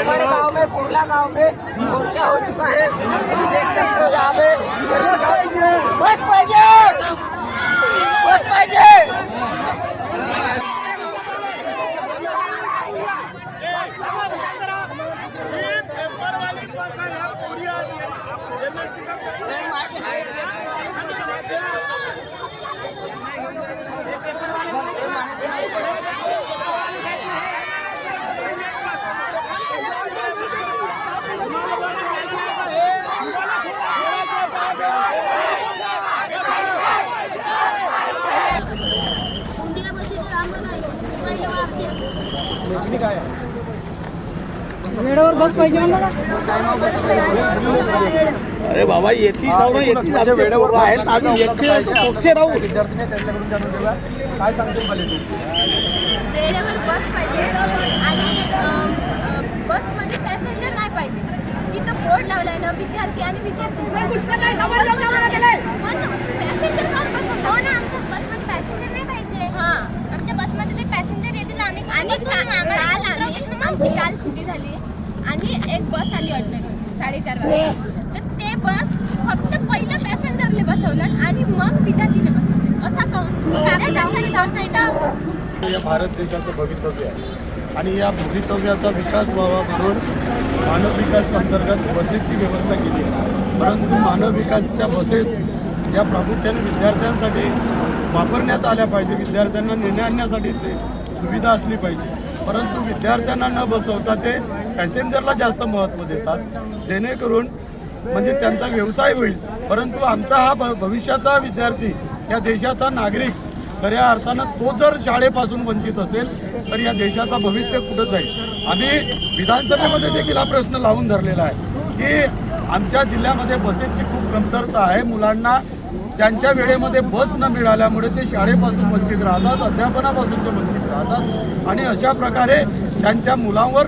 हमारे गांव में कुर्ला गांव में मोर्चा हो चुका है। देख सकते हो यहाँ पे बस पाइए। वेळेवर बस पाहिजे मला. अरे बाबा येतीच वेळेवर आहेत आम्ही पक्षे राहू. विद्यार्थ्यांनी त्यांच्याकडून जाणून घेऊया. काय सांगशील मला तू? वेळेवर बस पाहिजे आणि बसमध्ये पॅसेंजर नाही पाहिजे. तिथं बोर्ड लावलाय ना विद्यार्थी आणि विद्यार्थी पण पॅसेंजर कोण बसवतो? हो ना, आमच्या बसमध्ये पॅसेंजर नाही पाहिजे. हां, आमच्या बसमध्ये जे पॅसेंजर येतील आम्ही काल सुट्टी झाली आणि एक बस आली ऑर्डिनरी 4:30 वाजता. तर ते बस फक्त पहिलं पॅसेंजरले बसवलं आणि मग विद्यार्थीने बसवलं. असा काऊन? या भारत देशाचं भवितव्य आहे आणि या भवितव्याचा विकास व्हावा म्हणून मानव विकास अंतर्गत बसेसची व्यवस्था केली आहे. परंतु मानव विकासच्या बसेस या प्रामुख्याने विद्यार्थ्यांसाठी वापरण्यात आल्या पाहिजे. विद्यार्थ्यांना नेण्या आणण्यासाठी ते सुविधा असली पाहिजे. परंतु विद्यार्थ्यांना न बसवता ते पॅसेंजरला जास्त महत्त्व देतात, जेणेकरून म्हणजे त्यांचा व्यवसाय होईल. परंतु आमचा हा भविष्याचा विद्यार्थी, या देशाचा नागरिक खऱ्या अर्थानं तो जर शाळेपासून वंचित असेल तर या देशाचा भविष्य कुठं जाईल. आम्ही विधानसभेमध्ये देखील हा प्रश्न लावून धरलेला आहे की आमच्या जिल्ह्यामध्ये बसेसची खूप कमतरता आहे. मुलांना त्यांच्या वेळेमध्ये बस न मिळाल्यामुळे ते शाळेपासून वंचित राहतात, अध्यापनापासून ते वंचित राहतात आणि अशा प्रकारे त्यांच्या मुलांवर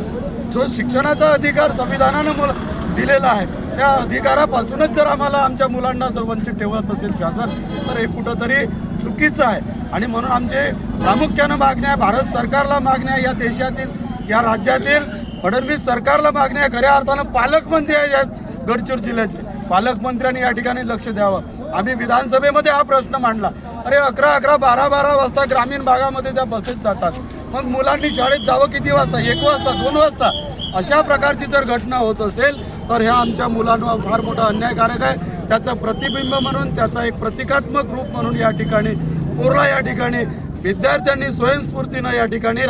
जो शिक्षणाचा अधिकार संविधानानं दिलेला आहे त्या अधिकारापासूनच जर आम्हाला आमच्या मुलांना जर वंचित ठेवत असेल शासन तर हे कुठंतरी चुकीचं आहे. आणि म्हणून आमचे प्रामुख्यानं मागण्या, भारत सरकारला मागण्या, या देशातील या राज्यातील फडणवीस सरकारला मागण्या, खऱ्या अर्थानं पालकमंत्री आहेत गडचिरोली जिल्ह्याचे, पालकमंत्र्यांनी या ठिकाणी लक्ष द्यावं. आम्ही विधानसभेमध्ये हा प्रश्न मांडला. अरे 11-11, 12-12 वाजता ग्रामीण भागामध्ये त्या बसेस जातात. मग मुलांनी शाळेत जावं किती वाजता? 1 वाजता, 2 वाजता. अशा प्रकारची जर घटना होत असेल तर ह्या आमच्या मुलांवर फार मोठा अन्यायकारक आहे. त्याचं प्रतिबिंब म्हणून, त्याचा एक प्रतिकात्मक रूप म्हणून या ठिकाणी कुर्ला या ठिकाणी विद्यार्थ्यांनी स्वयंस्फूर्तीनं या ठिकाणी